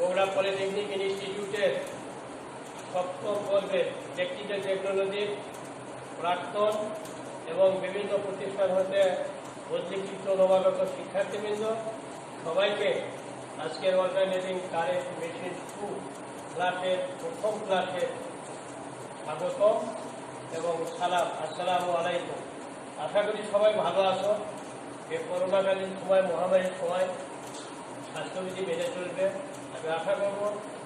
Bogura polytechnic ইনস্টিটিউটের সপ্তম পর্বের ইলেকট্রিক্যাল টেকনোলজির প্রাক্তন এবং বিভিন্ন প্রতিষ্ঠান হতে বদলিকৃত নবাগত শিক্ষার্থীবৃন্দ সবাইকে আজকের অল্টারনেটিং কারেন্ট মেশিন 2 ক্লাসের প্রথম ক্লাসে স্বাগত এবং সালাম। আসসালামু আলাইকুম। আশা করি সবাই ভালো আছো। এই করোনাকালীন সময়, মহামারীর সময় স্বাস্থ্যবিধি মেনে চলবে। আমি আশা করব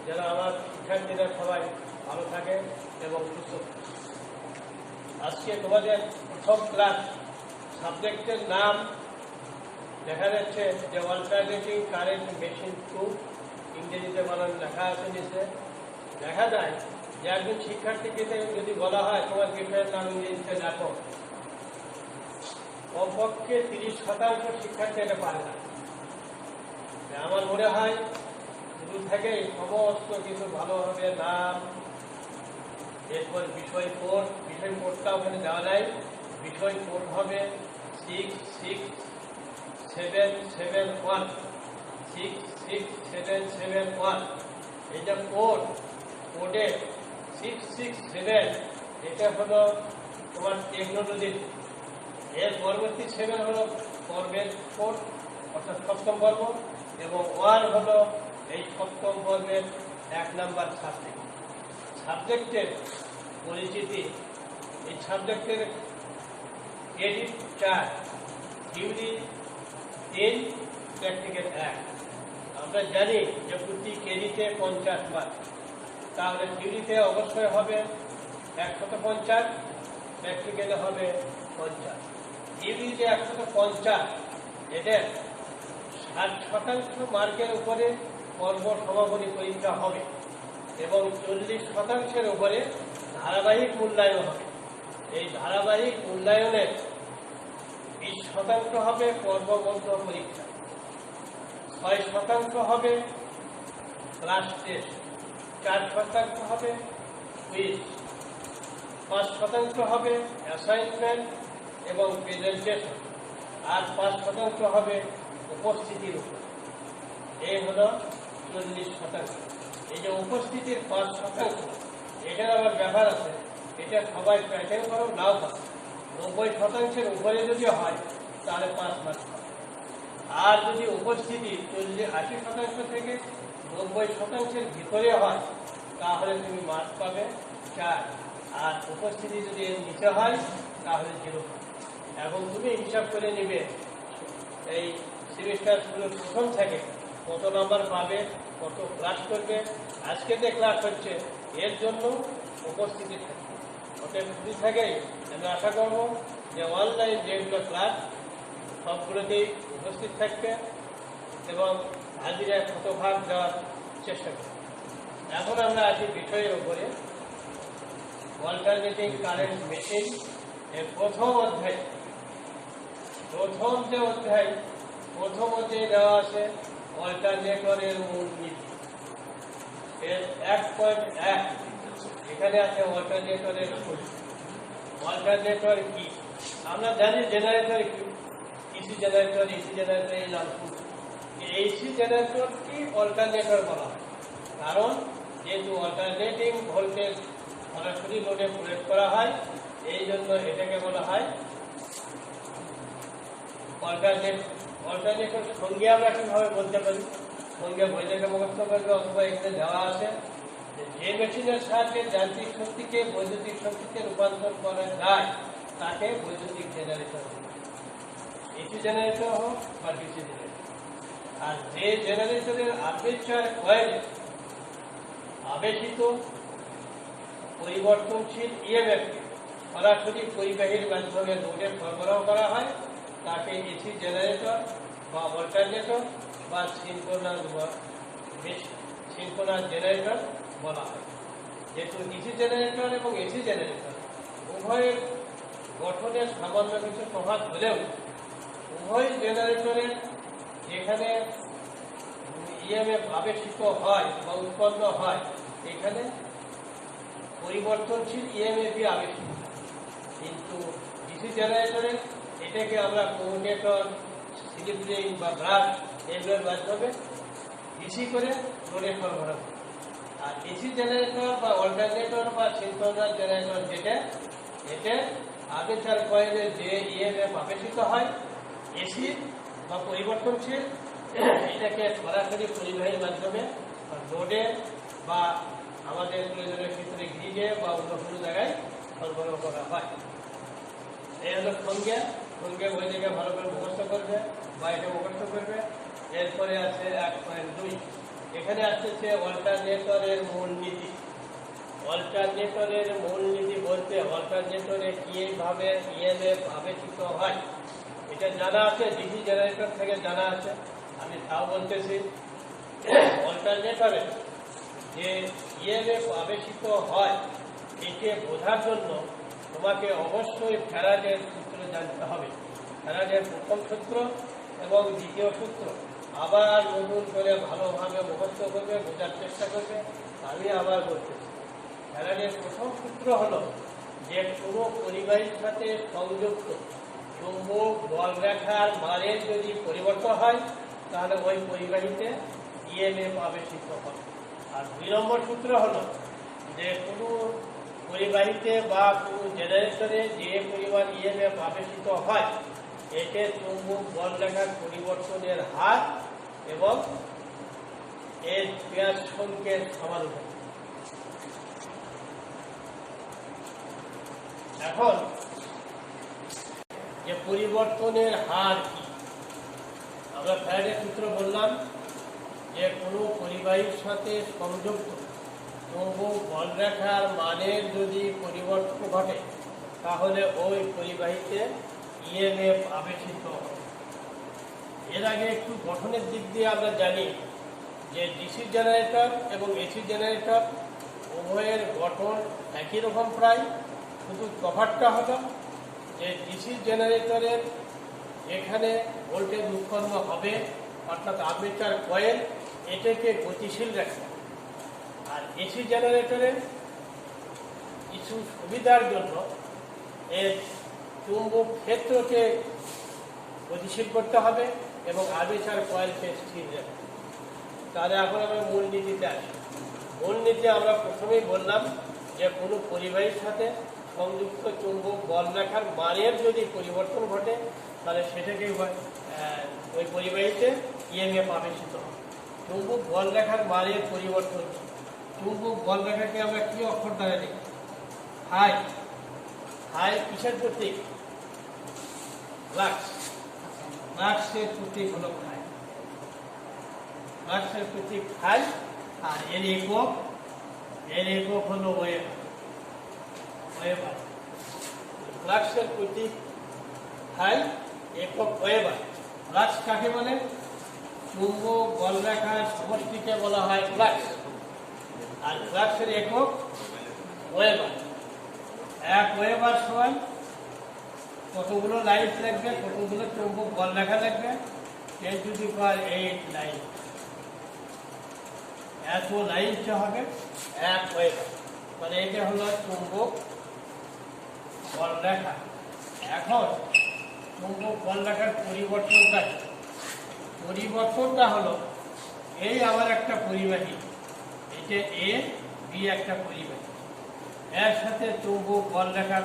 যেন আমার শিক্ষার্থীরা সবাই ভালো থাকে এবং সুস্থ থাকে। আজকে তোমাদের প্রথম ক্লাস সাবজেক্টের নাম দেখা যাচ্ছে যে অল্টারনেটিং কারেন্ট মেশিন 2, ইংরেজিতে বানান লেখা আছে নিচে। দেখা যায় যে একজন শিক্ষার্থীকে যদি বলা হয় তোমার বিষয়ের নাম ইংরেজিতে লেখো, কমপক্ষে 30% শিক্ষার্থী এটা পারে না। আমার মনে হয় শুরু থেকেই সমস্ত কিছু ভালোভাবে নাম, এরপর বিষয় কোডটা ওখানে দেওয়া যায়। বিষয় কোড হবে 66771 66771। এই যে কোডে 667, এটা হলো তোমার টেকনোলজির। এর পরবর্তী 7 হলো পর্বের কোড, অর্থাৎ সপ্তম পর্ব, এবং 1 হলো এই সপ্তম পর্বের 1 নাম্বার সাবজেক্টের পরিচিতি। এই সাবজেক্টের ক্রেডিট 4, থিওরি 3, প্র্যাকটিক্যাল 1। আমরা জানি যে প্রতি ক্রেডিটে 50 মার্ক, তাহলে থিওরিতে অবশ্যই হবে 150, প্র্যাকটিক্যালে হবে 50। থিওরিতে 150, এদের 60% মার্কের উপরে পর্ব সমাপনী পরীক্ষা হবে এবং 40% উপরে ধারাবাহিক মূল্যায়ন হবে। এই ধারাবাহিক মূল্যায়নের 20% হবে পর্ববদ্ধ পরীক্ষা, 6% হবে ক্লাস টেস্ট, 4% হবে কুইজ, 5% হবে অ্যাসাইনমেন্ট এবং প্রেজেন্টেশন, আর 5% হবে উপস্থিতির উপর। এই হলো 40%। এই যে উপস্থিতির 5%, এটার আবার ব্যাপার আছে। এটা সবাই প্যাটার্ন করো নাও পাবে। 90% উপরে যদি হয় তাহলে 5 মার্ক পাবে। আর যদি উপস্থিতি 80% থেকে 90% ভিতরে হয় তাহলে তুমি মার্ক পাবে 4। আর উপস্থিতি যদি এর নিচে হয় তাহলে 0 পাবে। এখন তুমি হিসাব করে নিবে এই সেমিস্টার শুরুর প্রথম থেকে কত নাম্বার পাবে, কত ক্লাস করবে। আজকে যে ক্লাস হচ্ছে এর জন্য উপস্থিতি থাকবে। ওটা শুরু থেকেই আমি আশা করব যে অনলাইন যেগুলো ক্লাস সবগুলোতেই উপস্থিত থাকবে এবং হাজিরা শতভাগ দেওয়ার চেষ্টা করবে। এখন আমরা আছি বিষয়ের উপরে, অল্টারনেটিং কারেন্ট মেশিন এর প্রথম অধ্যায়। প্রথম অধ্যায়ে দেওয়া আছে অল্টারনেটরের মূলনীতি। এর 1.1 এখানে আছে অল্টারনেটরের মূল। অল্টারনেটর কি? আমরা জানি জেনারেটর কি, এসি জেনারেটর, এই নাম শুনছি। এসি জেনারেটর কি অল্টারনেটর বলা হয়, কারণ যেহেতু অল্টারনেটিং ভোল্টেজ সরাসরি লোডে প্রয়োগ করা হয়, এই জন্য এটাকে বলা হয় অল্টারনেটর। সঙ্গে আমরা কিভাবে বলতে পারি? সঙ্গে বই থেকে মুখস্থ করবে, অথবা এখানে দেওয়া আছে যে মেশিনের সাহায্যে যান্ত্রিক শক্তিকে বৈদ্যুতিক শক্তিতে রূপান্তর করা যায় তাকে বৈদ্যুতিক জেনারেটর, এসি জেনারেটর হোক বা ডিসি জেনারেটর। আর যে জেনারেটরের আর্মেচার কয়েলে আবেশিত পরিবর্তনশীল ইএমএফকে সরাসরি পরিবাহীর মাধ্যমে লোডে সরবরাহ করা হয় তাকে এসি জেনারেটর বা অল্টারনেটর বা সিনক্রোনাস জেনারেটর বলা হয়। যেহেতু ডিসি জেনারেটর এবং এসি জেনারেটর উভয়ের গঠনের সামান্য কিছু প্রভাব হলেও উভয় জেনারেটরের যেখানে ইএমএফ আবেশিত হয় বা উৎপন্ন হয় এখানে পরিবর্তনশীল ইএমএফই আবেশিত। কিন্তু ডিসি জেনারেটরে এটাকে আমরা কমিউটেটর, স্লিপ রিং বা ব্রাশ এগুলোর মাধ্যমে ডিসি করে লোডে সরবরাহ করে। আর এসি জেনারেটর বা অল্টারনেটর বা সিনক্রোনাস জেনারেটর এতে আর্মেচার কয়েলে যে ইএমএফ আবেশিত হয় এসি বা পরিবর্তনশীল, এটাকে সরাসরি পরিবাহীর মাধ্যমে লোডে বা আমাদের প্রয়োজনের ক্ষেত্রে গ্রিডে বা অন্য কোনো জায়গায় সরবরাহ করা হয়। এই হলো সঙ্গে ওই জায়গায় ভালো করে মুখস্থ করবে বা এটা মুখস্থ করবে। এরপরে আছে 1.2, এখানে আসতেছে অল্টারনেটরের মূলনীতি। অল্টারনেটরের মূলনীতি বলতে অল্টারনেটরে কিভাবে ইএমএফ আবেশিত হয় এটা জানা আছে, ডিসি জেনারেটর থেকে জানা আছে, আমি তাও বলতেছি। অল্টারনেটরে যে ইএমএফ আবেশিত হয় একে বোঝার জন্য তোমাকে অবশ্যই ফ্যারাডের সূত্র জানতে হবে। ফ্যারাডের প্রথম সূত্র এবং দ্বিতীয় সূত্র আবার নতুন করে ভালোভাবে মুখস্থ করবে, বোঝার চেষ্টা করবে। আমি আবার বলতেছি, ফ্যারাডের প্রথম সূত্র হলো যে কোনো পরিবাহীর সাথে সংযুক্ত চুম্বক বলরেখার মানের যদি পরিবর্তন হয় তাহলে ওই পরিবাহীতে ইএমএফ আবেশিত হবে। আর 2 নম্বর সূত্র হলো যে কোনো পরিবাহীতে বা কোনো জেনারেটরে যে পরিমাণ ইএমএফ আবেশিত হয় এতে চুম্বক বলরেখার পরিবর্তনের হার এবং এর পেয়ার সংখ্যের সমানুপাতিক। এখন যে পরিবর্তনের হার কি, আমরা ফ্যারাডের সূত্র বললাম যে কোনো পরিবাহীর সাথে সংযুক্ত চুম্বক বলরেখার মানের যদি পরিবর্তন ঘটে তাহলে ওই পরিবাহীতে ইএমএফ আবেশিত হবে। এর আগে একটু গঠনের দিক দিয়ে আমরা জানি যে ডিসি জেনারেটর এবং এসি জেনারেটর উভয়ের গঠন একই রকম প্রায়, শুধু তফাৎটা হলো যে ডিসি জেনারেটরের এখানে ভোল্টেজ উৎপন্ন হবে অর্থাৎ আর্মেচার কয়েল এটাকে গতিশীল রাখে। আর এসি জেনারেটরের কিছু সুবিধার জন্য এর চুম্বক ক্ষেত্রকে গতিশীল করতে হবে এবং আর্মেচার কয়েলকে স্থির রাখবে। তাহলে এখন আমরা মূলনীতিতে আসি। মূলনীতি আমরা প্রথমেই বললাম যে কোনো পরিবাহীর সাথে সংযুক্ত চুম্বক বলরেখার মানের যদি পরিবর্তন ঘটে তাহলে সেটাকে ওই পরিবাহীতে ইএমএফ আবেশিত হবে। চুম্বক বলরেখার মানের পরিবর্তন, চুম্বক বলরেখাকে আমরা কি অক্ষর দ্বারা লিখি? হাই। হাই কিসের প্রতীক? ফ্লাক্স। ফ্লাক্সের প্রতীক হলো হাই। ফ্লাক্সের প্রতীক হাই। আর এর একক হলো ওয়েবার। ফ্লাক্সের প্রতীক হাই, একক ওয়েবার। ফ্লাক্স কাকে বলে? চুম্বক বলরেখার সমষ্টিকে বলা হয় ফ্লাক্স। আর ফ্লাক্সের একক ওয়েবার। 1 ওয়েবার সমান কতগুলো লাইন লাগবে, কতগুলো চুম্বক বলরেখা লাগবে? 10⁸ লাইন। এত লাইন হবে 1 ওয়েবার, মানে এটা হলো চুম্বক বলরেখা। এখন চুম্বক বলরেখার পরিবর্তনটা হলো এই আমার একটা পরিবাহী, এটা এ বি একটা পরিবাহী, এর সাথে চুম্বক বলরেখার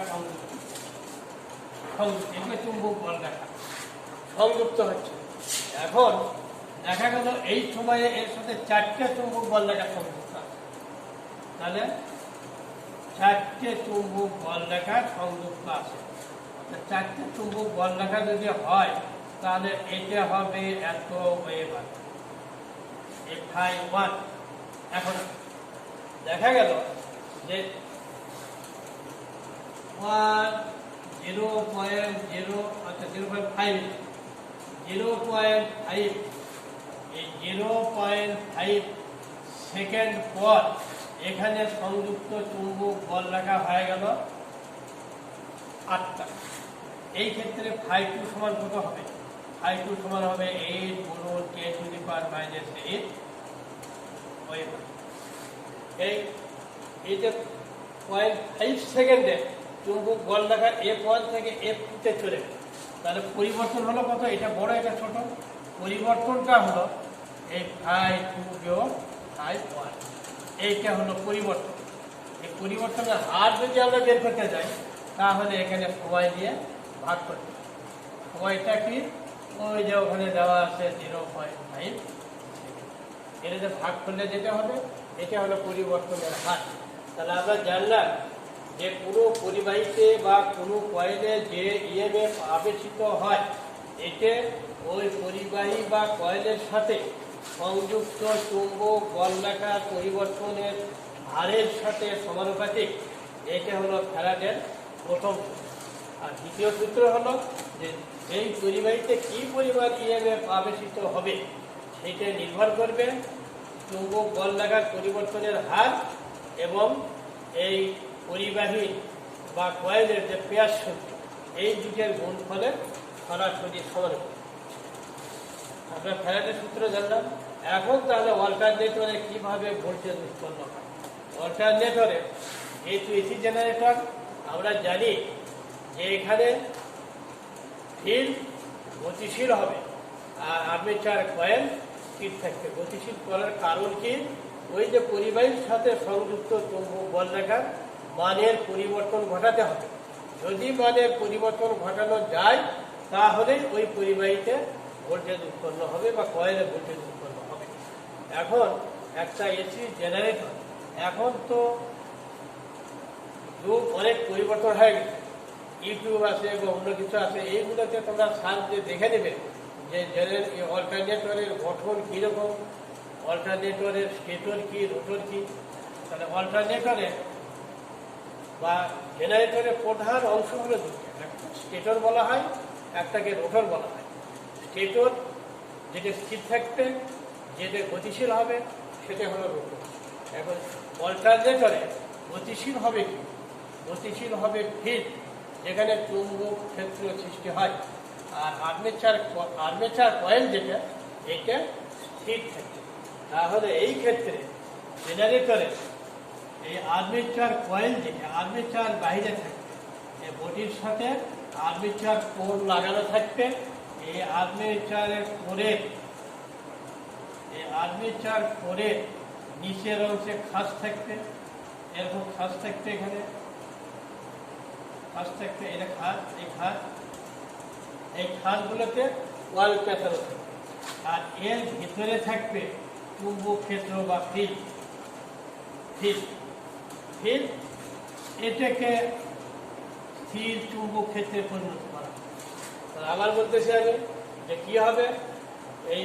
চুম্বক বলরেখা সংযুক্ত হচ্ছে। এখন দেখা গেল এই সময়ে এর সাথে 4টে চুম্বক বলরেখা সংযুক্ত আছে। তাহলে 4টে চুম্বক বলরেখা সংযুক্ত আছে। 4টে চুম্বক বলরেখা যদি হয় তাহলে এটা হবে এত ওয়েবার, Fi1। এখন দেখা গেল যে 0.5 সেকেন্ড পর এখানে সংযুক্ত চুম্বক বলরেখা হয়ে গেল 8টা। এই ক্ষেত্রে Φ2 সমান কত হবে? Φ2 সমান হবে 8 গুণন 10⁻⁻8 ওয়েবার। এই যে 0.5 সেকেন্ডে চুম্বক বলরেখা F1 থেকে F2-তে চলে গেল, তাহলে পরিবর্তন হলো কত? এটা বড়, এটা ছোট। পরিবর্তনটা হলো এই ফাই 2 বিয়োগ ফাই 1, এইটা হলো পরিবর্তন। এই পরিবর্তনের হার যদি আমরা বের করতে যাই তাহলে এখানে সময় দিয়ে ভাগ করতে হবে। সময়টা কি, ওই যে ওখানে দেওয়া আছে 0.5, এটা যে ভাগ করলে যেটা হবে এটা হলো পরিবর্তনের হার। তাহলে আমরা জানলাম যে কোনো পরিবাহীতে বা কোনো কয়েলে যে ইএমএফ আবেশিত হয় এতে ওই পরিবাহী বা কয়েলের সাথে সংযুক্ত চুম্বক বলনাকার পরিবর্তনের হারের সাথে সমানুপাতিক। এটা হলো ফ্যারাডের প্রথম সূত্র। আর দ্বিতীয় সূত্র হলো যে এই পরিবাহীতে কি পরিমাণ ইএমএফ আবেশিত হবে সেটা নির্ভর করবে চুম্বক বলনাকার পরিবর্তনের হার এবং এই পরিবাহী বা কয়েলের যে পেয়ার শক্তি, এই দুটের গুণফলের সরাসরি সমানুপাতিক। আমরা ফ্যারাডের সূত্র জানলাম। এখন তাহলে অল্টারনেটরে কিভাবে ভোল্টেজ উৎপন্ন হয়। অল্টারনেটরে যেহেতু এসি জেনারেটর, আমরা জানি যে এখানে ফিল্ড গতিশীল হবে আর আর্মেচার কয়েল স্থির থাকবে। গতিশীল করার কারণ কি, ওই যে পরিবাহীর সাথে সংযুক্ত চুম্বক বলনাকার মানের পরিবর্তন ঘটাতে হবে। যদি মানের পরিবর্তন ঘটানো যায় তাহলে ওই পরিবাহীতে ভোল্টেজ উৎপন্ন হবে বা কয়েলে ভোল্টেজ উৎপন্ন হবে। এখন একটা এসি জেনারেটর, এখন তো যুগ অনেক পরিবর্তন হয়ে গেছে, ইউটিউব আছে বা অন্য কিছু আছে, এইগুলোতে তোমরা সার্চে দেখে নেবে যে অল্টারনেটরের গঠন কীরকম, অল্টারনেটরের স্টেটর কি, রোটর কি। তাহলে অল্টারনেটরে বা জেনারেটরের প্রধান অংশগুলো দুটো, একটা স্টেটর বলা হয়, একটাকে রোটর বলা হয়। স্টেটর যেটা স্থির থাকবে, যেটা গতিশীল হবে সেটা হলো রোটর। এখন অল্টারনেটরে গতিশীল হবে কি, গতিশীল হবে ফিল্ড, যেখানে চুম্বক ক্ষেত্র সৃষ্টি হয়। আর আর্মেচার কয়েল যেটা, এটা স্থির থাকে। তাহলে এই ক্ষেত্রে জেনারেটরে এই আর্মেচার কয়েল যেটা, আর্মেচার বাইরে থাকবে, এই বডির সাথে আর্মেচার কোর লাগানো থাকবে। এই আর্মেচার কোরের নিচের অংশে খাঁজ থাকবে, এরকম খাঁজ থাকবে, এখানে খাঁজ থাকবে, এটা খাঁজ, এই খাঁজগুলোতে কয়েল পেঁচানো থাকবে। আর এর ভিতরে থাকবে চুম্বক ক্ষেত্র বা ফিল্ড। এটাকে স্থির চুম্বক ক্ষেত্রে পরিণত করা। আবার বলতেছি আমি যে কি হবে, এই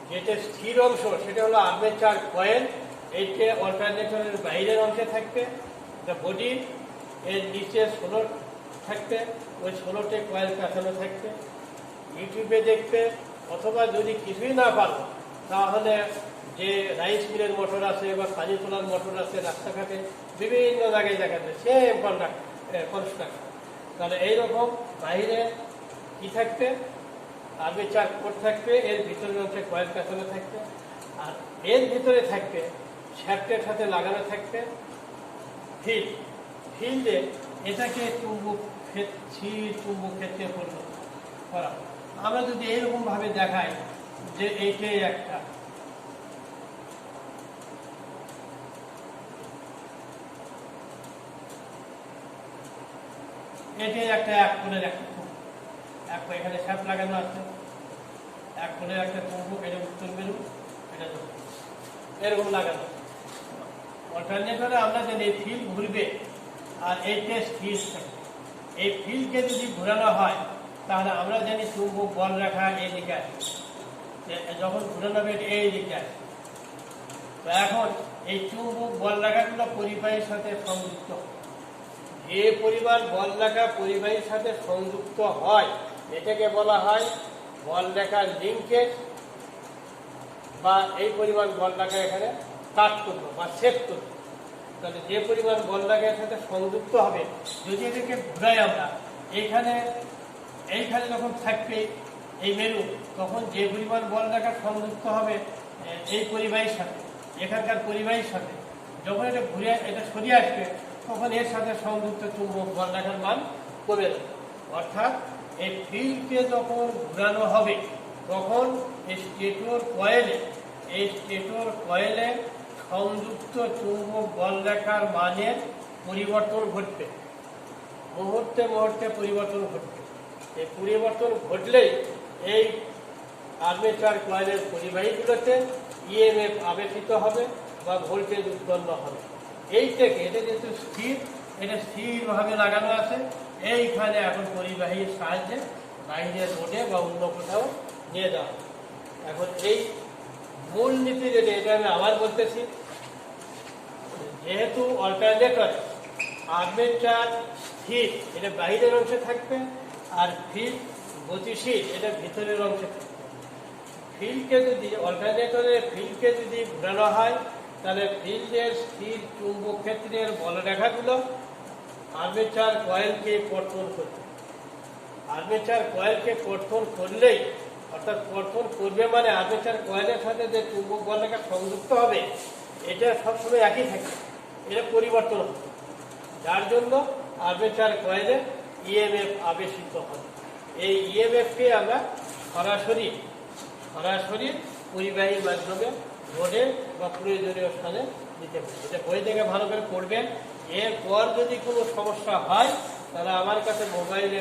যেটা স্থির অংশ সেটা হলো আর্মেচার কয়েল, এইটা অল্টারনেটরের বাইরের অংশে থাকবে। বডি এর নিচে ষোলো থাকবে, ওই ষোলোটে কয়েল পেঁচানো থাকবে। ইউটিউবে দেখবে, অথবা যদি কিছুই না পারো তাহলে যে রাইস মিলের মোটর আছে বা পানি তোলার মোটর আছে রাস্তাঘাটে বিভিন্ন জায়গায় দেখা যায় সেম কনস্ট্রাকশন। তাহলে এইরকম বাইরে কি থাকবে, আর্মেচার কোর থাকবে, এর ভিতরের অংশে কয়েল পেঁচানো থাকবে। আর এর ভিতরে থাকবে শ্যাফটের সাথে লাগানো থাকবে ফিল্ডে। এটাকে চুম্বক ক্ষেত্রে পরিণত করা। আমরা যদি এইরকম ভাবে দেখাই যে এইটাই একটা, এটাই একটা এক কোণের একটা চুম্বক, এখানে শ্যাফট লাগানো আছে, এক কোণের একটা চুম্বক, এটা উত্তর মেরু, এটা দক্ষিণ, এরকম লাগানো। অল্টারনেটরে আমরা জানি এই ফিল্ড ঘুরবে আর এইটা স্থির থাকবে। এই ফিল্ডকে যদি ঘোরানো হয় তাহলে আমরা জানি চুম্বক বল রাখা এই দিকে আসবে, যখন ঘুরানো হবে এই দিকে আসবে। তো এখন এই চুম্বক বল রাখাগুলো পরিবাহীর সাথে সংযুক্ত। যে পরিমাণ বল রাখা পরিবাহীর সাথে সংযুক্ত হয় এটাকে বলা হয় বল রাখার লিঙ্কেজ, বা এই পরিমাণ বল রাখা এখানে কাট করবো বা সেট করবো। তাহলে যে পরিমাণ বল রাখার সাথে সংযুক্ত হবে, যদি এটাকে ঘুরাই আমরা, এইখানে যখন থাকবে এই মেরু, তখন যে পরিমাণ বল রাখা সংযুক্ত হবে এই পরিবাহীর সাথে, এখানকার পরিবাহীর সাথে, যখন এটা ঘুরে এটা সরিয়ে আসবে তখন এর সাথে সংযুক্ত চুম্বক বল রাখার মান কমে যাবে। অর্থাৎ এই ফিল্ডকে যখন ঘুরানো হবে তখন এই স্টেটর কয়েলে সংযুক্ত চুম্বক বলরেখার মানের পরিবর্তন ঘটবে, মুহূর্তে মুহূর্তে পরিবর্তন ঘটবে। এই পরিবর্তন ঘটলেই এই আর্মেচার কয়েলের পরিবাহীগুলোতে ইএমএফ আবেশিত হবে বা ভোল্টেজ উৎপন্ন হবে। এই থেকে এটা যেহেতু এটা স্থিরভাবে লাগানো আছে, এইখানে এখন পরিবাহীর সাহায্যে বাইরে রোডে বা অন্য কোথাও নিয়ে যাওয়া। এখন এই মূল নীতি যেটা, এটা আমি আবার বলতেছি, যেহেতু অল্টারনেটর আর্মেচার স্থির, এটা বাইরের অংশে থাকবে, আর ফিল্ড গতিশীল, এটা ভিতরের অংশে থাকবে। ফিল্ডকে যদি অল্টারনেটরের ফিল্ডকে যদি ঘোরানো হয়, তাহলে ফিল্ডের স্থির চুম্বক ক্ষেত্রের বলরেখাগুলো আর্মেচার কয়েলকে কর্তন করবে। আর্মেচার কয়েলকে কর্তন করলেই, অর্থাৎ কর্তন করবে মানে আর্মেচার কয়েলের সাথে যে চুম্বক বলরেখা সংযুক্ত হবে, এটা সবসময় একই থাকে, এটা পরিবর্তন হবে, যার জন্য আর্মেচার কয়েলে ইএমএফ আবেশিত হবে। এই ইএমএফকে আমরা সরাসরি পরিবাহীর মাধ্যমে রোডে বা প্রয়োজনীয় স্থানে দিতে পারি। এটা বই থেকে ভালো করে পড়বেন। এরপর যদি কোনো সমস্যা হয় তাহলে আমার কাছে মোবাইল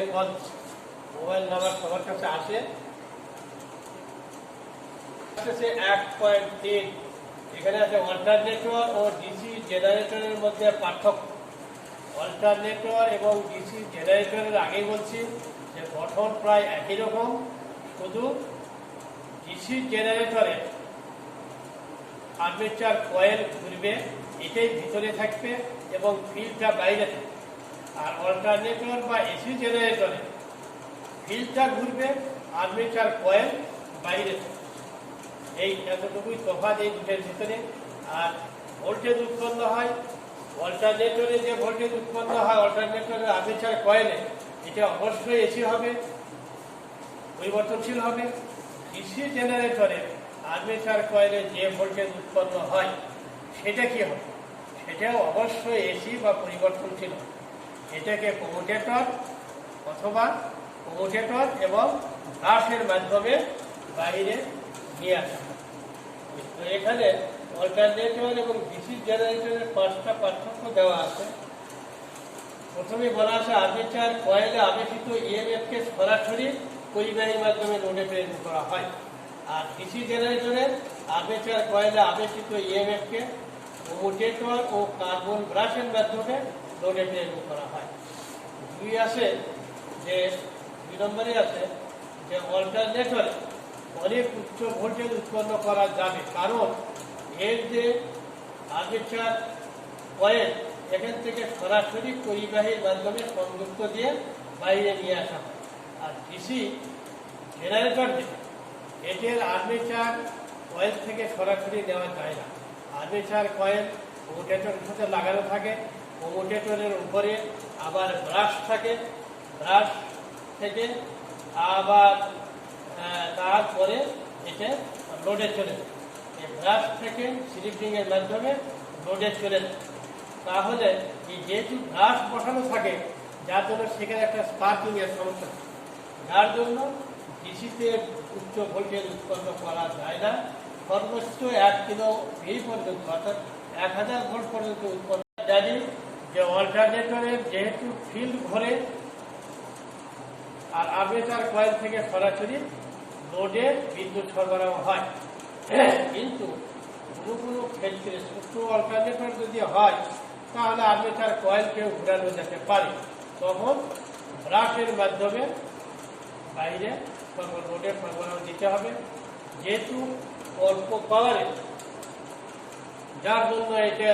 নাম্বার সবার কাছে আসে 1.3। এখানে আছে অল্টারনেটর ও ডিসি জেনারেটরের মধ্যে পার্থক্য। অল্টারনেটর এবং ডিসি জেনারেটরের আগেই বলছি যে গঠন প্রায় একই রকম, শুধু ডিসি জেনারেটরে আর্মেচার কয়েল ঘুরবে, এটাই ভিতরে থাকবে এবং ফিল্ডটা বাইরে থাকবে। আর অল্টারনেটর বা এসি জেনারেটরে ফিল্ডটা ঘুরবে, আর্মেচার কয়েল বাইরে থাকবে। এই এতটুকুই তফাৎ এই দুটোর ভিতরে। আর ভোল্টেজ উৎপন্ন হয় অল্টারনেটরে, যে ভোল্টেজ উৎপন্ন হয় অল্টারনেটরের আর্মেচার কয়েলে, এটা অবশ্যই এসি হবে, পরিবর্তনশীল হবে। ডিসি জেনারেটরে আর্মেচার কয়েলে যে ভোল্টেজ উৎপন্ন হয় সেটা কি হবে? সেটাও অবশ্যই এসি বা পরিবর্তনশীল হবে। এটাকে কমুটেটর এবং ব্রাশের মাধ্যমে বাইরে নিয়ে আসা হয়। তো এখানে অল্টারনেটর এবং ডিসি জেনারেটরের 5টা পার্থক্য দেওয়া আছে। প্রথমে বলা আছে আর্মেচার কয়েলে আবেশিত ইএমএফকে সরাসরি পরিবাহীর মাধ্যমে লোডে প্রেরণ করা হয়। আর ডিসি জেনারেটরের আর্মেচার কয়েলে আবেশিত ইএমএফকে কমুটেটর ও কার্বন ব্রাশের মাধ্যমে লোডে প্রেরণ করা হয়। 2 নম্বরে আছে যে অল্টারনেটরে অনেক উচ্চ ভোল্টেজ উৎপন্ন করা যাবে, কারণ এর যে আর্মেচার কয়েল এখান থেকে সরাসরি পরিবাহীর মাধ্যমে সংযুক্ত দিয়ে বাইরে নিয়ে আসা হয়। আর ডিসি জেনারেটর যেটা, এটির আর্মেচার কয়েল থেকে সরাসরি নেওয়া যায় না। আর্মেচার কয়েল কমুটেটরের সাথে লাগানো থাকে, কমুটেটরের উপরে আবার ব্রাশ থাকে, ব্রাশ থেকে আবার তারপরে এটা লোডে চলে যায়। এই ব্রাশ থেকে স্লিপিংয়ের মাধ্যমে লোডে চলে যায়। তাহলে এই যেহেতু ব্রাশ বসানো থাকে, যার জন্য সেখানে একটা স্পার্কিংয়ের সমস্যা থাকে, যার জন্য ডিসিতে উচ্চ ভোল্টেজ উৎপন্ন করা যায় না। সর্বোচ্চ 1 কিলো এই পর্যন্ত, অর্থাৎ 1000 ভোল্ট পর্যন্ত উৎপন্ন। জানি যে অল্টারনেটরের যেহেতু ফিল্ড ঘোরে আর আর্মেচার কয়েল থেকে সরাসরি লোডে বিদ্যুৎ সরবরাহ হয়, কিন্তু কোনো ক্ষেত্রে ছোট অল্টারনেটর যদি হয় তাহলে আর্মেচার কয়েলকেও ঘোরানো যেতে পারে। তখন ব্রাশের মাধ্যমে বাইরে লোডে সরবরাহ দিতে হবে, যেহেতু অল্প পাওয়ারে, যার জন্য এটা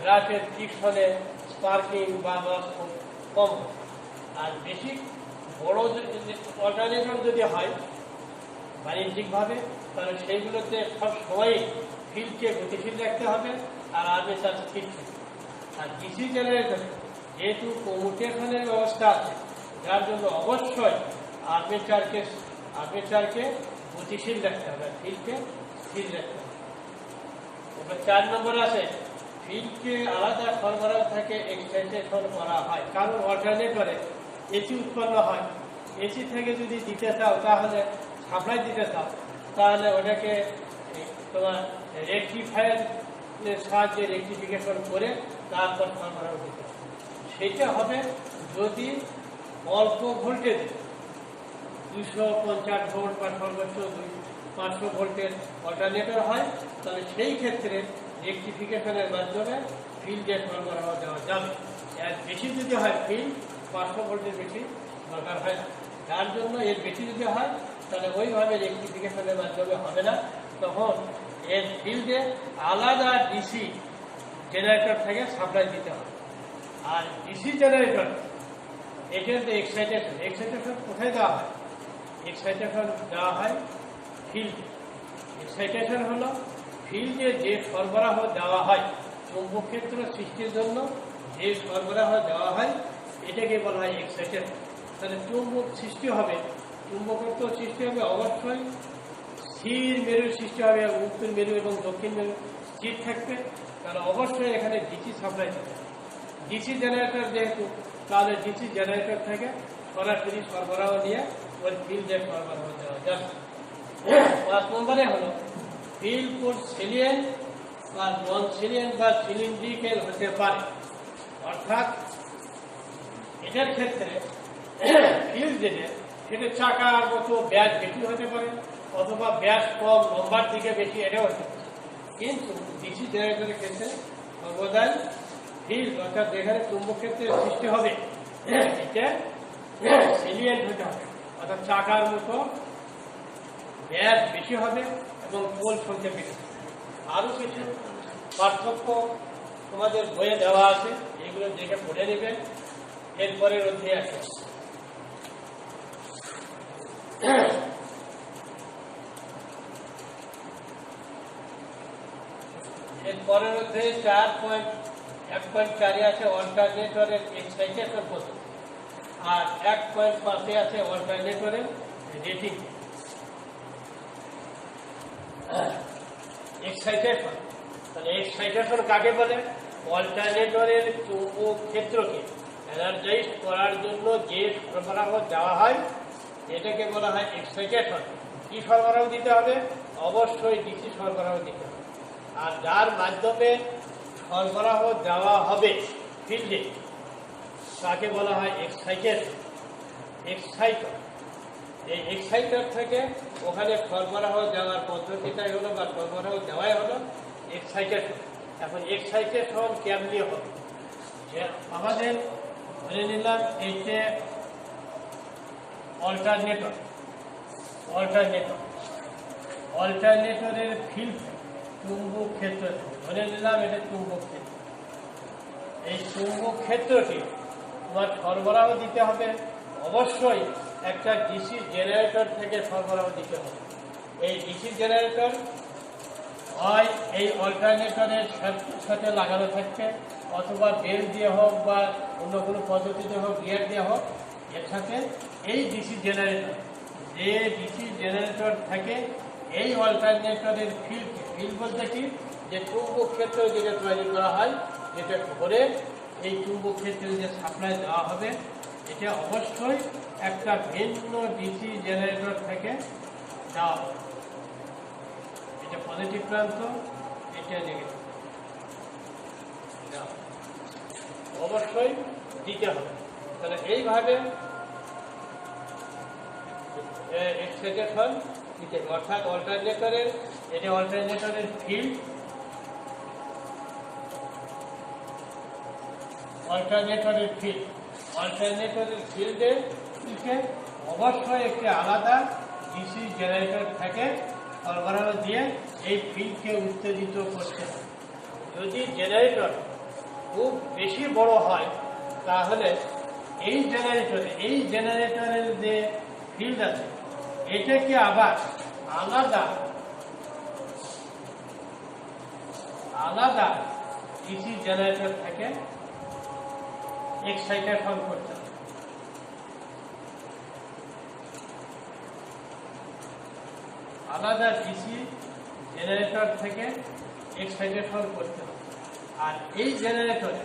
ব্রাশের ফ্রিকশনে স্পার্কিং বা লস খুব কম হয়। আর বেশি বড় অল্টারনেটর যদি হয় বাণিজ্যিকভাবে, তাহলে সেইগুলোতে সব সময় ফিল্ডকে গতিশীল রাখতে হবে আর আর্মেচার স্থির থাকে। আর ডিসি জেনারেটরে যেহেতু কমুটেশনের ব্যবস্থা আছে, যার জন্য অবশ্যই আর্মেচারকে গতিশীল রাখতে হবে, ফিল্ডকে স্থির রাখতে হবে। এবার 4 নম্বর আছে ফিল্ডকে আলাদা সরবরাহ থেকে এক্সাইটেশন করা হয়, কারণ অল্টারনেটরে এসি উৎপন্ন হয়। এসি থেকে যদি দিতে চাও তাহলে সাপ্লাই দিতে চাও তাহলে ওটাকে তোমার রেকটিফায়ার সাহায্যে রেকটিফিকেশন করে তারপর সরবরাহ দিতে হবে। সেটা হবে যদি অল্প ভোল্টেজে 250 ভোল্ট বা সর্বোচ্চ 500 ভোল্টের অল্টারনেটর হয়, তাহলে সেই ক্ষেত্রে রেকটিফিকেশনের মাধ্যমে ফিল্ডে সরবরাহ দেওয়া যাবে। এর বেশি যদি হয় ফিল্ড 500 ভোল্টের বেশি দরকার হয় না। তার জন্য এর বেশি যদি হয় তাহলে ওইভাবে রেকটিফিকেশনের মাধ্যমে হবে না, তখন এর ফিল্ডে আলাদা ডিসি জেনারেটর থেকে সাপ্লাই দিতে হবে। আর ডিসি জেনারেটর এটার যে এক্সাইটেশন কোথায় দেওয়া হয়? এক্সাইটেশন দেওয়া হয় ফিল্ডে। এক্সাইটেশন হলো ফিল্ডে যে সরবরাহ দেওয়া হয় চৌম্বক ক্ষেত্র সৃষ্টির জন্য যে সরবরাহ দেওয়া হয় এটাকে বলা হয় এক্সাইটেশন। তাহলে চুম্বক সৃষ্টি হবে, চুম্বকত্ব সৃষ্টি হবে অবশ্যই স্থির মেরুর সৃষ্টি হবে, উত্তর মেরু এবং দক্ষিণ মেরু স্থির থাকবে, তাহলে অবশ্যই এখানে ডিসি সাপ্লাই থাকবে। ডিসি জেনারেটর যেহেতু, তাহলে ডিসি জেনারেটর থেকে সরাসরি সরবরাহ নিয়ে ওই ফিল্ডে সরবরাহ দেওয়া যাবে। 5 নম্বরে হলো ফিল্ড কোড সিলিয়েন্ট বা নন সিলিয়েন্ট বা সিলিন্ড্রিক্যাল হতে পারে, অর্থাৎ এটার ক্ষেত্রে ফিল্ড যেটা সেটা চাকার মতো ব্যাস বেশি হতে পারে অথবা ব্যাস কম লম্বার দিকে বেশি, এটাও হতে পারে। কিন্তু ডিসি জেনারেটরের ক্ষেত্রে সর্বদাই ফিল্ড অর্থাৎ যেখানে চুম্বক ক্ষেত্রের সৃষ্টি হবে এটা সিলিয়েন্ট হতে হবে, অর্থাৎ চাকার মতো ব্যাস বেশি হবে এবং পোল সংখ্যা বেশি। আরও কিছু পার্থক্য তোমাদের বইয়ে দেওয়া আছে, এগুলো দেখে পড়ে নেবে, এরপরের অধ্যায়ে আসে। এরপরের অধ্যায়ে 1.4 আছে অল্টারনেটরের এক্সাইটেশন পদ্ধতি, আর 1.5 আছে অল্টারনেটরের রেটিং। এক্সাইটেশন, তাহলে এক্সাইটেশন কাকে বলে? অল্টারনেটরের চৌম্বক ক্ষেত্রকে এনার্জাইজ করার জন্য যে সরবরাহ দেওয়া হয় এটাকে বলা হয় এক্সাইটেশন। কি সরবরাহ দিতে হবে? অবশ্যই ডিসি সরবরাহ দিতে হবে। আর যার মাধ্যমে সরবরাহ দেওয়া হবে ফিল্ডে তাকে বলা হয় এক্সাইটেশন। এক্সাইটর, এই এক্সাইটর থেকে ওখানে সরবরাহ দেওয়ার পদ্ধতিটাই হলো বা সরবরাহ দেওয়াই হলো এক্সাইটেশন। এখন এক্সাইটেশন কেমনি হবে? আমাদের ধরে নিলাম এইটা অল্টারনেটরের ফিল্ড চুম্বক ক্ষেত্র, ধরে নিলাম এটা চুম্বক ক্ষেত্র। এই চুম্বক ক্ষেত্রটি তোমার সরবরাহ দিতে হবে, অবশ্যই একটা ডিসি জেনারেটর থেকে সরবরাহ দিতে হবে। এই ডিসি জেনারেটর হয় এই অল্টারনেটরের সাথে লাগানো থাকবে অথবা বেল দিয়ে হোক বা অন্য কোনো পদ্ধতিতে হোক, গিয়ার দিয়ে হোক, এর সাথে এই ডিসি জেনারেটর, যে ডিসি জেনারেটর থাকে এই অল্টারনেটরের ফিল্ড বলতে কি, যে চুম্বক ক্ষেত্র যেটা তৈরি করা হয় যেটা ধরে এই চুম্বক ক্ষেত্রে যে সাপ্লাই দেওয়া হবে এটা অবশ্যই একটা ভিন্ন ডিসি জেনারেটর থেকে দেওয়া হবে। এটা পজিটিভ প্রান্ত, এটা নেগেটিভ, অবশ্যই দিতে হবে। তাহলে এইভাবে এক্সাইটেশন দিতে হবে, অর্থাৎ অল্টারনেটরের এটা অল্টারনেটরের ফিল্ড, অল্টারনেটরের ফিল্ডে অবশ্যই একটি আলাদা ডিসি জেনারেটর থেকে সরবরাহ দিয়ে এই ফিল্ডকে উত্তেজিত করতে হবে। যদি জেনারেটর খুব বেশি বড় হয় তাহলে এই জেনারেটরের যে ফিল্ড আছে এটাকে আবার আলাদা ডিসি জেনারেটর থেকে এক্সাইটেশন করতে হবে। আলাদা ডিসি জেনারেটর থেকে এক্সাইটেশন করতে হবে। আর এই জেনারেটরে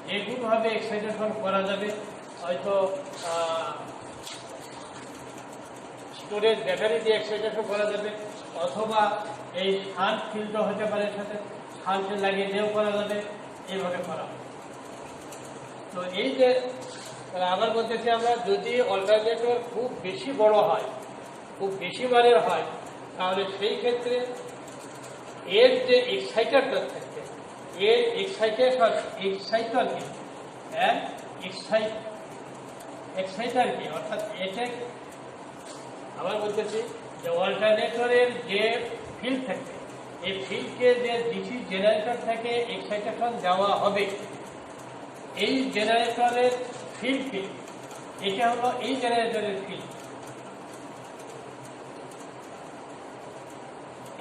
যেটুকুভাবে এক্সাইটেশন করা যাবে হয়তো স্টোরেজ ব্যাটারি দিয়ে এক্সাইটেশন করা যাবে, অথবা এই শান্ট ফিল্ডও হতে পারে, সাথে শান্টে লাগিয়ে দিয়েও করা যাবে, এইভাবে করা। তো এই যে আবার বলতেছি আমরা, যদি অল্টারনেটর খুব বেশি বড় হয়, খুব বেশি মানের হয়, তাহলে সেই ক্ষেত্রে এর যে এক্সাইটারটা থাকবে, এর এক্সাইটার কি অর্থাৎ এটা আবার বলতেছি যে অল্টারনেটরের যে ফিল্ড থাকবে, এই ফিল্ডকে যে ডিসি জেনারেটর থেকে এক্সাইটেশন দেওয়া হবে, এই জেনারেটরের ফিল্ডকে, এটা হলো এই জেনারেটরের ফিল্ড।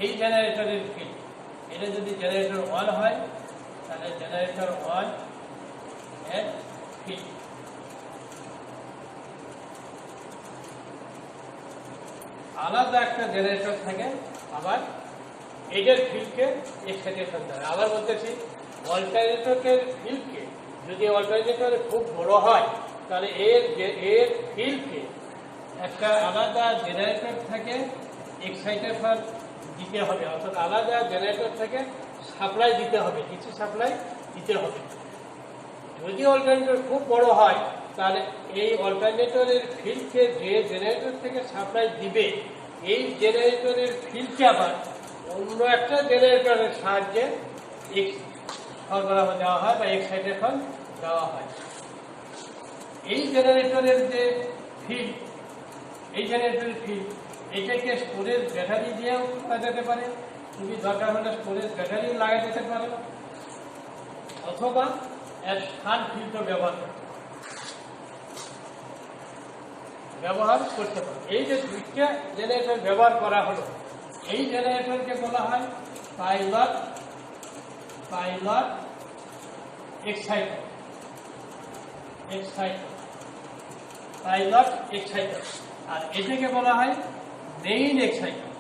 এই জেনারেটরের ফিল্ড, এটা যদি জেনারেটর 1 হয়, তাহলে জেনারেটর 1 এর ফিল্ড। আলাদা একটা জেনারেটর থাকে, আবার এটার ফিল্ডকে এক্সাইটেশন দেয়। আবার বলতেছি, অল্টারনেটরের ফিল্ডকে যদি অল্টারনেটর খুব বড় হয়, তাহলে এর ফিল্ডকে একটা আলাদা জেনারেটর থেকে এক্সাইটেশন দিতে হবে, অর্থাৎ আলাদা জেনারেটর থেকে সাপ্লাই দিতে হবে, ডিসি সাপ্লাই দিতে হবে। যদি অল্টারনেটর খুব বড় হয়, তাহলে এই অল্টারনেটরের ফিল্ডকে যে জেনারেটর থেকে সাপ্লাই দিবে, এই জেনারেটরের ফিল্ডকে আবার অন্য একটা জেনারেটরের সাহায্যে সরবরাহ দেওয়া হয় বা এক্সাইটেশন দেওয়া হয়। এই জেনারেটরের যে ফিল্ড, এই জেনারেটরের ফিল্ড, এটাকে স্টোরেজ ব্যাটারি দিয়েও করা যেতে পারে, যদি দরকার হলে স্টোরেজ ব্যাটারি লাগা যেতে পারে, অথবা এর শান্ট ফিল্ডও ব্যবহার করতে পারে। এই যে দুইটা জেনারেটর ব্যবহার করা হলো, এই জেনারেটরকে বলা হয় পাইলট এক্সাইটার। Pilot Exeter. আর এটাকে বলা হয় মেইন এক্সাইটার।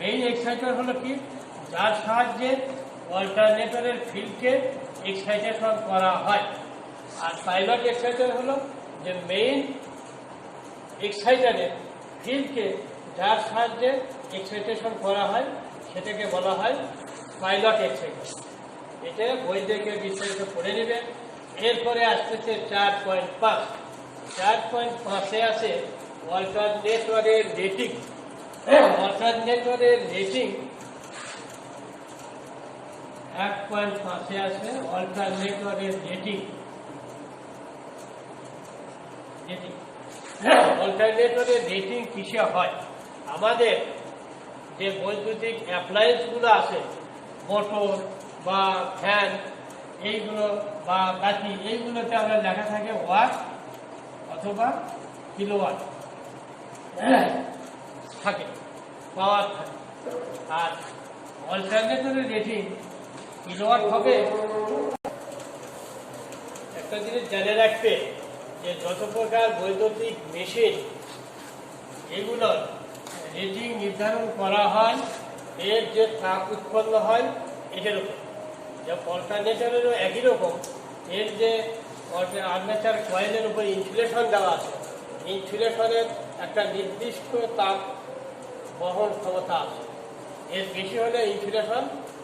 মেইন এক্সাইটার হলো কি, যার সাহায্যে অল্টারনেটরের ফিল্ডকে এক্সাইটেশন করা হয়। আর পাইলট এক্সাইটার হলো যে মেইন এক্সাইটারের ফিল্ডকে যার সাহায্যে এক্সাইটেশন করা হয়, সেটাকে বলা হয় পাইলট এক্সাইটার। এটা বই থেকে বিস্তারিত পড়ে নেবে। এরপরে আসতেছে 4.5। 4.5-এ আছে অল্টারনেটরের রেটিং। অল্টারনেটরের রেটিং 1.5-এ আছে অল্টারনেটরের রেটিং। অল্টারনেটরের রেটিং কিসে হয়? আমাদের যে বৈদ্যুতিক অ্যাপ্লায়েন্স গুলো আছে, মোটর বা ফ্যান, এইগুলো বা বাতি, এইগুলোতে আমরা লেখা থাকে ওয়াট অথবা কিলোওয়াট থাকে, পাওয়ার থাকে। আর অল্টারনেটরের রেটিং কিলোওয়াট হবে। একটা জিনিস জেনে রাখবে যে যত প্রকার বৈদ্যুতিক মেশিন, এগুলোর রেটিং নির্ধারণ করা হয় এর যে তাপ উৎপন্ন হয় এটার উপর। যে অল্টারনেটরেরও একই রকম, এর যে আর্মেচার কয়েলের উপর ইনসুলেশন দেওয়া আছে, ইনসুলেশনের একটা নির্দিষ্ট তাপ বহন ক্ষমতা আছে। এর বেশি হলে ইনসুলেশন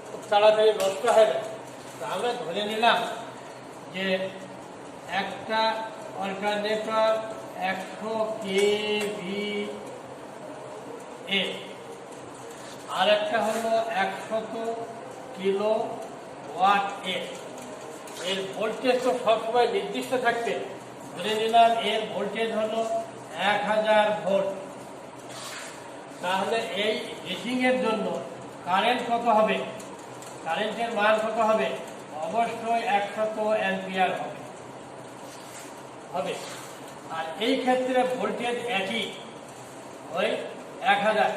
খুব তাড়াতাড়ি নষ্ট হয়ে যায়। তো আমরা ধরে নিলাম যে একটা অল্টারনেটর 100 kVA, আর একটা হলো 100 কিলোওয়াট। এর ভোল্টেজ তো সবসময় নির্দিষ্ট থাকবে। ধরে নিলাম এর ভোল্টেজ হলো 1000 ভোল্ট। তাহলে এই রেটিং এর জন্য কারেন্ট কত হবে? কারেন্টের মান কত হবে? অবশ্যই 100 অ্যাম্পিয়ার হবে। আর এই ক্ষেত্রে ভোল্টেজ একই, ওই 1000।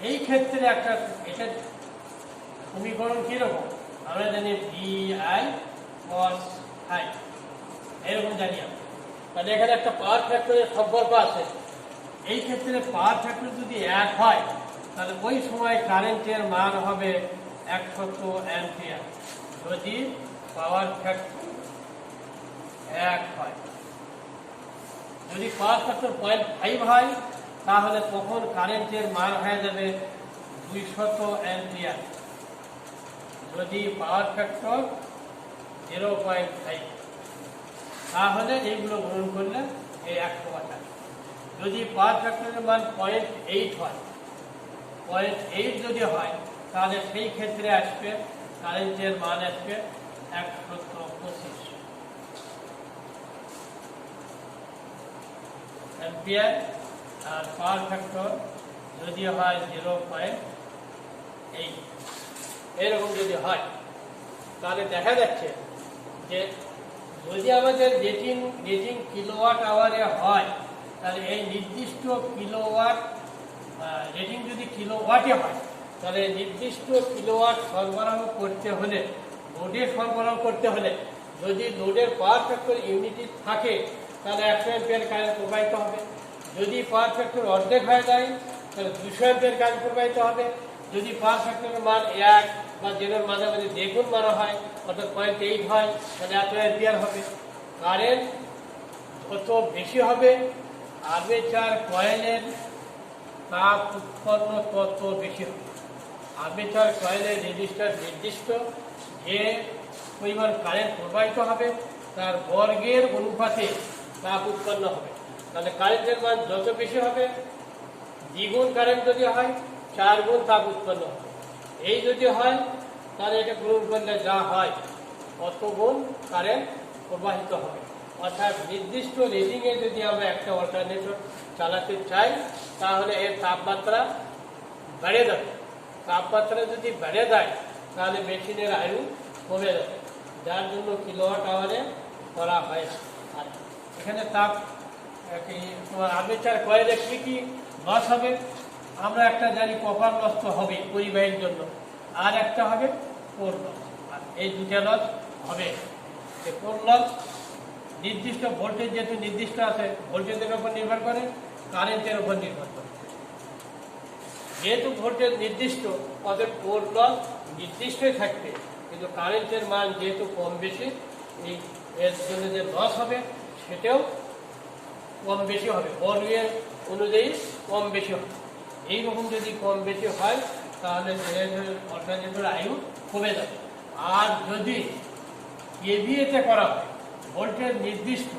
এই ক্ষেত্রে একটা এটা সমীকরণ কিরকম আমরা জানি, VI cos I, এরকম জানি আমরা। তাহলে এখানে একটা পাওয়ার ফ্যাক্টরের সম্পর্ক আছে। এই ক্ষেত্রে পাওয়ার ফ্যাক্টর যদি 1 হয়, তাহলে ওই সময় কারেন্টের মান হবে 100 অ্যাম্পিয়ার। যদি পাওয়ার ফ্যাক্টর 1 হয়। যদি পাওয়ার ফ্যাক্টর 0.5 হয় তাহলে তখন কারেন্টের মান হয়ে যাবে 200 অ্যাম্পিয়ার। যদি পাওয়ার ফ্যাক্টর 0.5 তাহলে এইগুলো গ্রহণ করলে এই 100 ওয়াট। যদি পাওয়ার ফ্যাক্টরের মান 0.8 হয়, 0.8 যদি হয় তাহলে সেই ক্ষেত্রে আসবে কারেন্টের মান আসবে 125 অ্যাম্পিয়ার। আর পাওয়ার ফ্যাক্টর যদি হয় 0.8 এরকম যদি হয় তাহলে দেখা যাচ্ছে যে যদি আমাদের রেটিং কিলোওয়াট আওয়ারে হয় তাহলে এই নির্দিষ্ট কিলোওয়াট রেটিং যদি কিলোওয়াটে হয় তাহলে নির্দিষ্ট কিলোওয়াট সরবরাহ করতে হলে লোডে সরবরাহ করতে হলে যদি লোডের পাওয়ার ফ্যাক্টর ইউনিটি থাকে তাহলে 100 অ্যাম্পিয়ার কারেন্ট প্রবাহিত হবে। যদি পাওয়ার ফ্যাক্টর অর্ধেক হয়ে যায় তাহলে 200 অ্যাম্পিয়ার কারেন্ট প্রবাহিত হবে। যদি পাওয়ার ফ্যাক্টরের মান 1 বা 0-এর মাঝামাঝি দ্বিগুণ মানা হয় অর্থাৎ 0.8 হয় তাহলে 100 অ্যাম্পিয়ার হবে। কারেন্ট যত বেশি হবে আর্মেচার কয়েলের তাপ উৎপন্ন তত বেশি হবে। আর্মেচার কয়েলের রেজিস্টার নির্দিষ্ট যে পরিমাণ কারেন্ট প্রবাহিত হবে তার বর্গের অনুপাতে তাপ উৎপন্ন হবে। তাহলে কারেন্টের মান যত বেশি হবে দ্বিগুণ কারেন্ট যদি হয় 4 গুণ তাপ উৎপন্ন হবে। এই যদি হয় তাহলে এটা গ্রহণ করলে যা হয় অত গুণ কারেন্ট প্রবাহিত হবে। অর্থাৎ নির্দিষ্ট রেটিংয়ে যদি আমরা একটা অল্টারনেটর চালাতে চাই তাহলে এর তাপমাত্রা বেড়ে যাবে। তাপমাত্রা যদি বেড়ে যায় তাহলে মেশিনের আয়ু কমে যাবে, যার জন্য কিলোওয়াট আওয়ারে করা হয়। আর এখানে তোমার আর্মেচার কয়েলে কি কি লস হবে আমরা একটা জানি, কপার লস তো হবে পরিবাহীর জন্য, আর একটা হবে কোর লস। আর এই দুটা লস হবে। কোর লস নির্দিষ্ট ভোল্টেজ যেহেতু নির্দিষ্ট আছে, ভোল্টেজের উপর নির্ভর করে, কারেন্টের উপর নির্ভর করে। যেহেতু ভোল্টেজ নির্দিষ্ট অতএব কোর লস নির্দিষ্টই থাকবে, কিন্তু কারেন্টের মান যেহেতু কম বেশি এই এর জন্য যে লস হবে সেটাও কম বেশি হবে, বর্গের অনুযায়ী কম বেশি হবে। এইরকম যদি কম বেশি হয় তাহলে অল্টারনেটর আয়ু কমে যাবে। আর যদি কেভিএতে করা হয় ভোল্টেজ নির্দিষ্ট,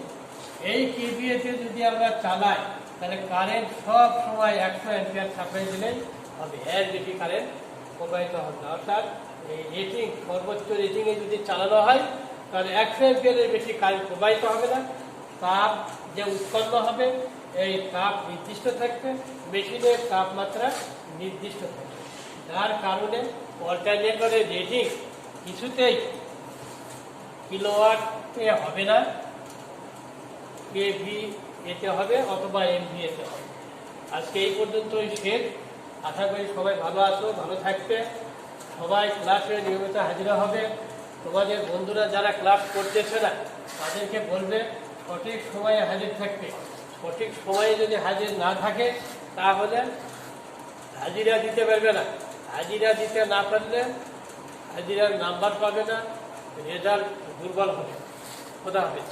এই কেভিএতে যদি আমরা চালাই তাহলে কারেন্ট সব সময় 100 অ্যাম্পিয়ার সাপ্লাই দিলেই হবে, এর বেশি কারেন্ট প্রবাহিত হবে না। অর্থাৎ এই রেটিং সর্বোচ্চ রেটিংয়ে যদি চালানো হয় তাহলে 100 অ্যাম্পিয়ারের বেশি কারেন্ট প্রবাহিত হবে না। তাপ যে উৎপন্ন হবে এই তাপ নির্দিষ্ট থাকবে, মেশিনের তাপমাত্রা নির্দিষ্ট থাকবে, যার কারণে অল্টারনেটরের রেটিং কিছুতেই কিলোওয়াটে হবে না, কেভি এতে হবে অথবা এমভি এতে হবে। আজকে এই পর্যন্তই শেষ। আশা করি সবাই ভালো আছো, ভালো থাকবে। সবাই ক্লাসে নিয়মিত হাজির হবে। তোমাদের বন্ধুরা যারা ক্লাস করতেছে না তাদেরকে বলবে সঠিক সময়ে হাজির থাকবে। সঠিক সময়ে যদি হাজির না থাকে তাহলে হাজিরা দিতে পারবে না। হাজিরা দিতে না পারলে হাজিরার নাম্বার পাবে না, রেজাল্ট দুর্বল হবে। খোদা হাফেজ।